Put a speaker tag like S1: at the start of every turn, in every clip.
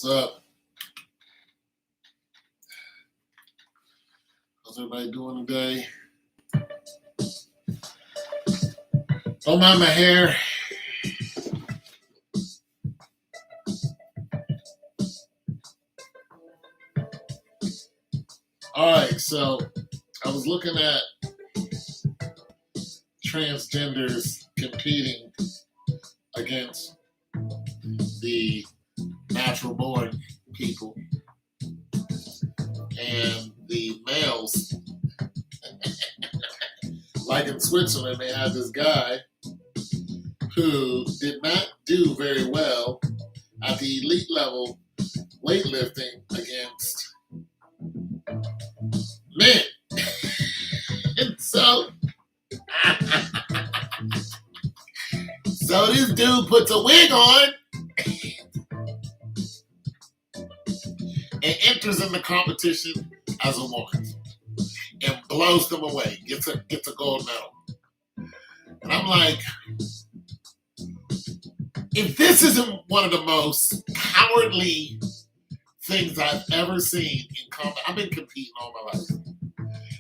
S1: What's up? How's everybody doing today? Don't mind my hair. All right, so I was looking at transgenders competing against the natural born people and the males. Like in Switzerland, they had this guy who did not do very well at the elite level weightlifting against men. And so this dude puts a wig on and enters in the competition as a woman and blows them away, gets a gold medal. And I'm like, if this isn't one of the most cowardly things I've ever seen in combat, I've been competing all my life.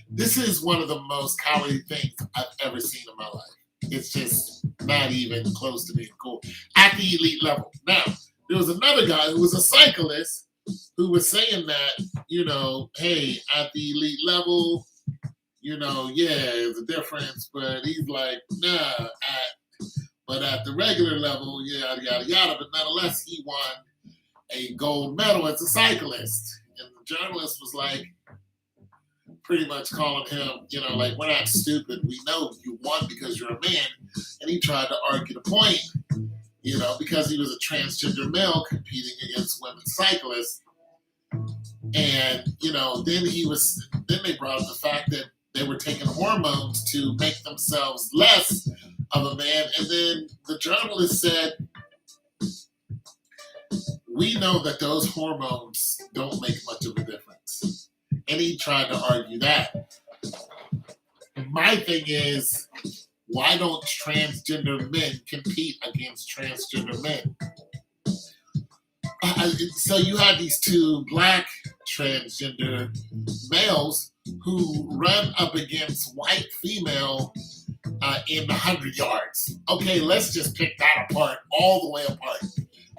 S1: This is one of the most cowardly things I've ever seen in my life. It's just not even close to being cool at the elite level. Now, there was another guy who was a cyclist who was saying that, hey, at the elite level, there's a difference, but he's like, nah, but at the regular level, yada, yada, yada. But nonetheless, he won a gold medal as a cyclist. And the journalist was like, pretty much calling him, like, we're not stupid. We know you won because you're a man. And he tried to argue the point, because he was a transgender male competing against women cyclists. And, then they brought up the fact that they were taking hormones to make themselves less of a man. And then the journalist said, we know that those hormones don't make much of a difference. And he tried to argue that. My thing is, why don't transgender men compete against transgender men? So you have these two black transgender males who run up against white female in the 100 yards. Okay, let's just pick that apart, all the way apart.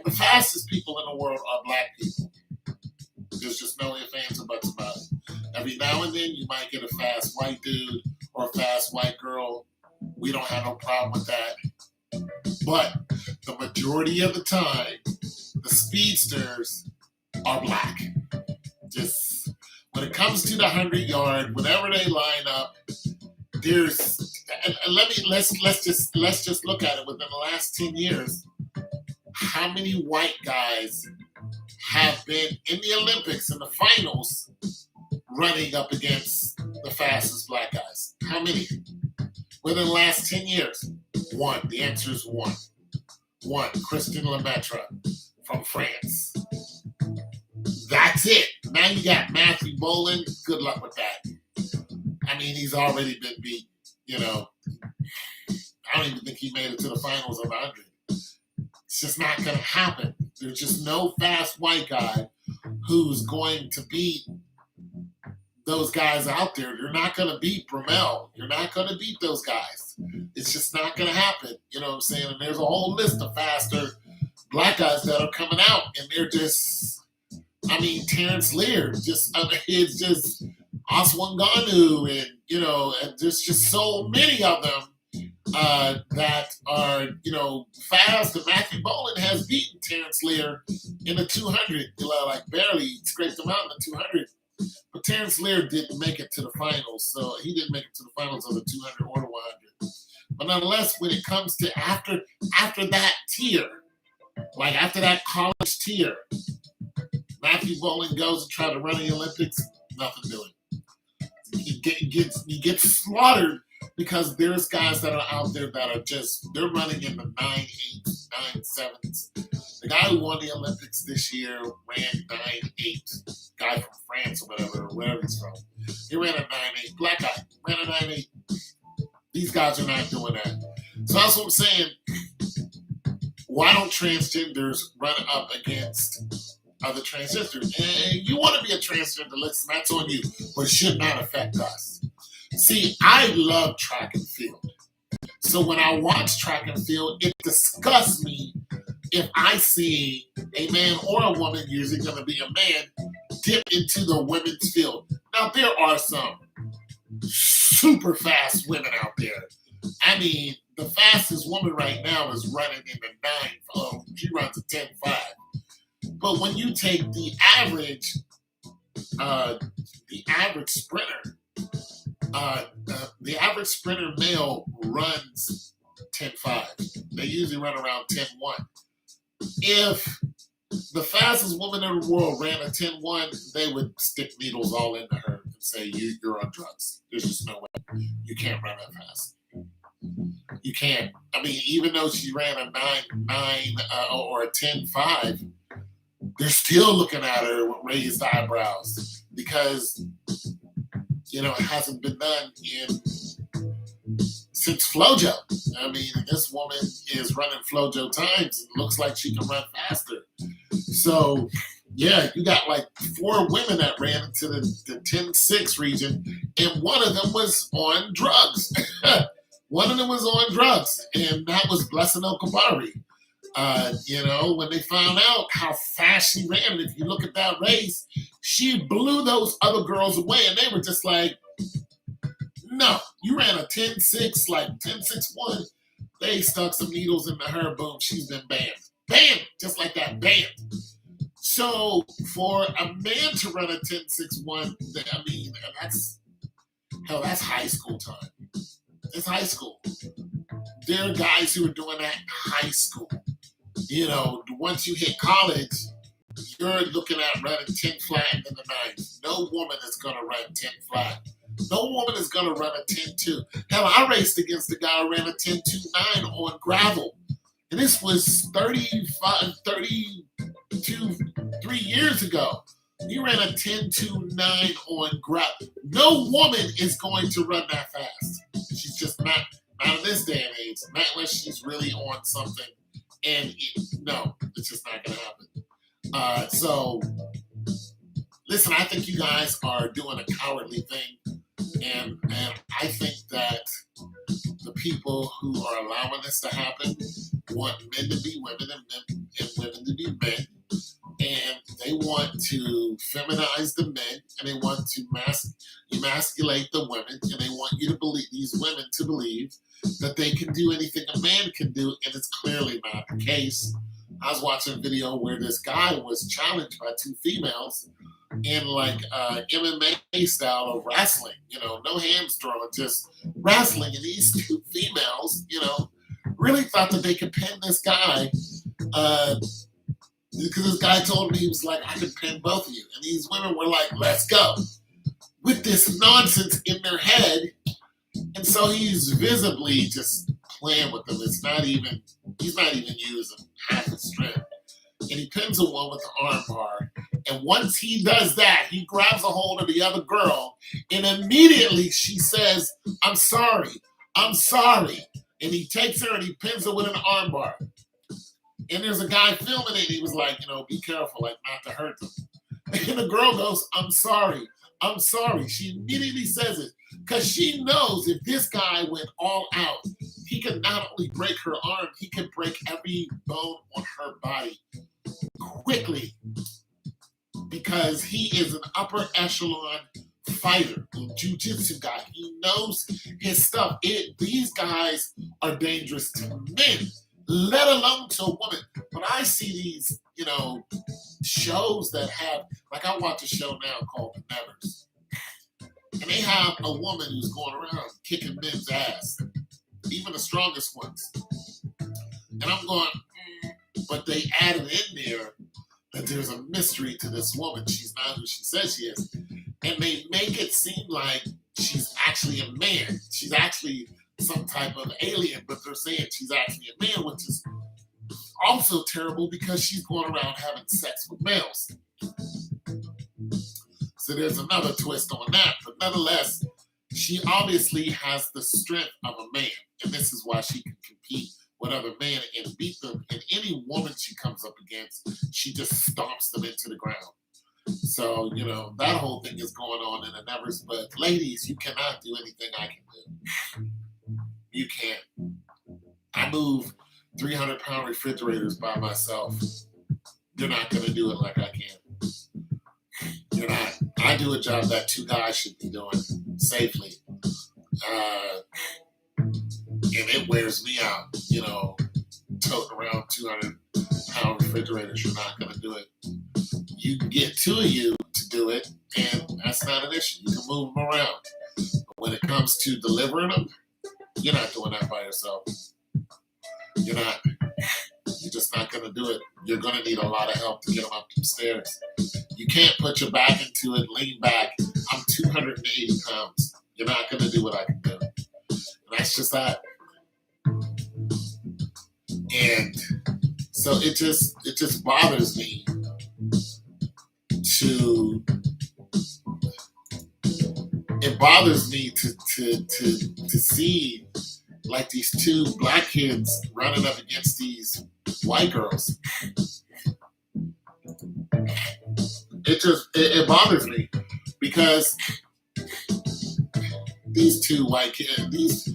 S1: The fastest people in the world are black people. There's just no ifs, ands, or buts about it. Every now and then you might get a fast white dude or a fast white girl. We don't have no problem with that. But the majority of the time, the speedsters are black. Just when it comes to the 100-yard, whenever they line up, let's just look at it. Within the last 10 years, how many white guys have been in the Olympics in the finals running up against the fastest black guys? How many? Within the last 10 years? One. The answer is one. One. Christian Lemaitre from France. That's it. Now you got Matthew Boland. Good luck with that. I mean, he's already been beat. I don't even think he made it to the finals of 100. It's just not going to happen. There's just no fast white guy who's going to beat those guys out there. You're not going to beat Brumell. You're not going to beat those guys. It's just not going to happen. You know what I'm saying? And there's a whole list of faster black guys that are coming out, and they're just, Terrence Lear, it's just Oswanganu, and there's just so many of them that are, fast. And Matthew Boland has beaten Terrence Lear in the 200, like barely scraped him out in the 200. But Terrence Lear didn't make it to the finals, so he didn't make it to the finals of the 200 or the 100. But nonetheless, when it comes to after that tier, like after that college tier, Matthew Boland goes and tries to run the Olympics, nothing doing. He gets slaughtered because there's guys that are out there that are they're running in the 9.8s, 9.7s. The guy who won the Olympics this year ran 9.8. Guy from France or wherever he's from. He ran a 9.8. Black guy ran a 9.8. These guys are not doing that. So that's what I'm saying. Why don't transgenders run up against other transgenders. And you want to be a transgender, listen, that's on you, but it should not affect us. See, I love track and field. So when I watch track and field, it disgusts me if I see a man or a woman, usually going to be a man, dip into the women's field. Now, there are some super fast women out there. I mean, the fastest woman right now is running in the 9. She runs a 10.5. But when you take the average sprinter, the average sprinter male runs 10.5. They usually run around 10.1. If the fastest woman in the world ran a 10.1, they would stick needles all into her and say, you're on drugs. There's just no way. You can't run that fast. You can't. I mean, even though she ran a 9 or a 10.5, they're still looking at her with raised eyebrows because, it hasn't been done since FloJo. I mean, this woman is running FloJo times and looks like she can run faster. So, yeah, you got like 4 women that ran into the 10.6 region, and one of them was on drugs. One of them was on drugs, and that was Blessing Okabari. When they found out how fast she ran, if you look at that race, she blew those other girls away, and they were just like, no, you ran a 10.6, like 10.61. They stuck some needles into her, boom, she's been banned. Banned, just like that, banned. So for a man to run a 10.61, I mean, that's high school time. It's high school. There are guys who are doing that in high school. Once you hit college, you're looking at running 10 flat in the 9. No woman is going to run 10 flat. No woman is going to run a 10.2. Hell, I raced against a guy who ran a 10.29 on gravel. And this was 3 years ago. He ran a 10.29 on gravel. No woman is going to run that fast. She's just not in this day and age. Not unless she's really on something. And no, it's just not going to happen. So, listen, I think you guys are doing a cowardly thing. And I think that the people who are allowing this to happen want men to be women and women to be men. And they want to feminize the men, and they want to emasculate the women, and they want these women to believe that they can do anything a man can do, and it's clearly not the case. I was watching a video where this guy was challenged by 2 females in like MMA style of wrestling, no hands thrown, just wrestling, and these 2 females, really thought that they could pin this guy, because this guy told me, he was like, I could pin both of you. And these women were like, let's go. With this nonsense in their head. And so he's visibly just playing with them. He's not even using half his strength. And he pins a one with the arm bar. And once he does that, he grabs a hold of the other girl. And immediately she says, I'm sorry. I'm sorry. And he takes her and he pins her with an arm bar. And there's a guy filming it. And he was like, be careful, like not to hurt them. And the girl goes, I'm sorry. I'm sorry. She immediately says it because she knows if this guy went all out, he could not only break her arm, he could break every bone on her body quickly because he is an upper echelon fighter, a jiu-jitsu guy. He knows his stuff. These guys are dangerous to men, let alone to a woman. But I see these, shows that have, like I watch a show now called The Nevers. And they have a woman who's going around kicking men's ass, even the strongest ones. And I'm going, but they added in there that there's a mystery to this woman. She's not who she says she is. And they make it seem like she's actually a man. She's actually some type of alien, but they're saying she's actually a man, which is also terrible because she's going around having sex with males. So there's another twist on that. But nonetheless, she obviously has the strength of a man. And this is why she can compete with other men and beat them. And any woman she comes up against, she just stomps them into the ground. So, that whole thing is going on in the nevers. But ladies, you cannot do anything I can do. You can't. I move 300-pound refrigerators by myself. You're not going to do it like I can. You're not. I do a job that 2 guys should be doing safely. And it wears me out, toting around 200-pound refrigerators. You're not going to do it. You can get 2 of you to do it, and that's not an issue. You can move them around. But when it comes to delivering them, you're not doing that by yourself. You're not. You're just not going to do it. You're going to need a lot of help to get them up the stairs. You can't put your back into it, lean back. I'm 280 pounds. You're not going to do what I can do. And that's just that. And so it just bothers me to see like these 2 black kids running up against these white girls. It bothers me because these 2 white kids,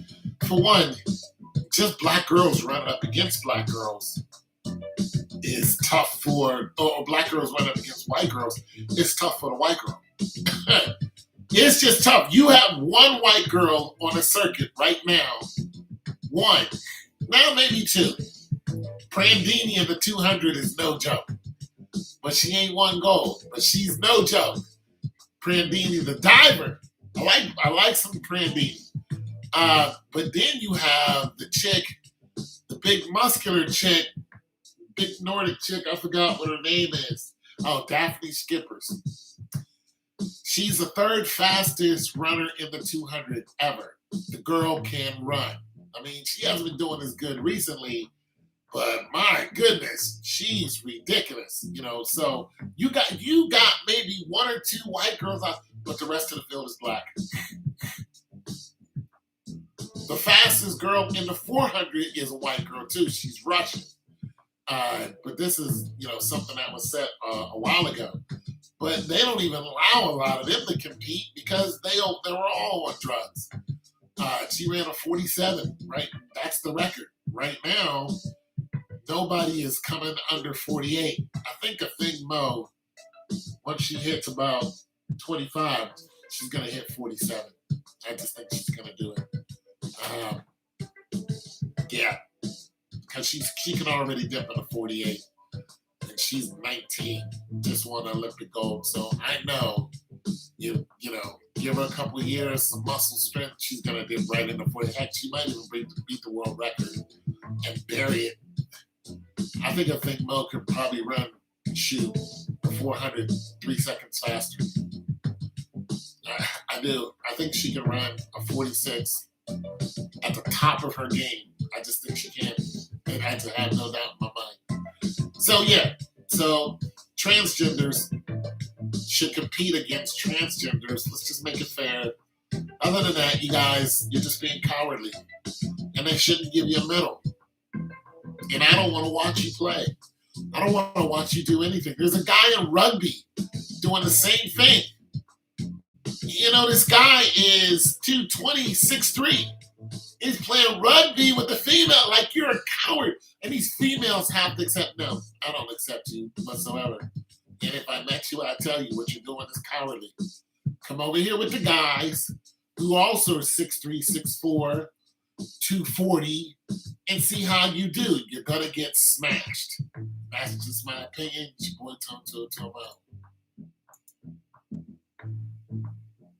S1: for one, just black girls running up against black girls is tough or black girls running up against white girls is tough for the white girl. It's just tough. You have 1 white girl on a circuit right now. 1. Now maybe 2. Prandini in the 200 is no joke. But she ain't won gold. But she's no joke. Prandini, the diver. I like some Prandini. But then you have the chick, the big muscular chick, big Nordic chick, I forgot what her name is. Oh, Daphne Skippers. She's the 3rd fastest runner in the 200 ever. The girl can run. I mean, she hasn't been doing as good recently, but my goodness, she's ridiculous. So you got maybe 1 or 2 white girls out, but the rest of the field is black. The fastest girl in the 400 is a white girl too. She's Russian. But this is, something that was set a while ago. But they don't even allow a lot of them to compete because they were all on drugs. She ran a 47, right? That's the record. Right now, nobody is coming under 48. I think Mo, once she hits about 25, she's going to hit 47. I just think she's going to do it. Yeah. Because she can already dip in a 48. And she's 19, just won Olympic gold. So I know, give her a couple of years, some muscle strength, she's going to dip right in the 40. Heck, she might even beat the world record and bury it. I think Mo could probably shoot the 400 3 seconds faster. I do. I think she can run a 46 at the top of her game. I just think she can. And I have no doubt in my mind. So, yeah. So, transgenders should compete against transgenders. Let's just make it fair. Other than that, you guys, you're just being cowardly. And they shouldn't give you a medal. And I don't want to watch you play. I don't want to watch you do anything. There's a guy in rugby doing the same thing. This guy is 220, 6'3". He's playing rugby with the female like you're a coward. And these females have to accept, no, I don't accept you whatsoever. And if I met you, I'd tell you what you're doing is cowardly. Come over here with the guys who also are 6'3", 6'4", 240, and see how you do. You're going to get smashed. That's just my opinion. It's your boy Tom Toe.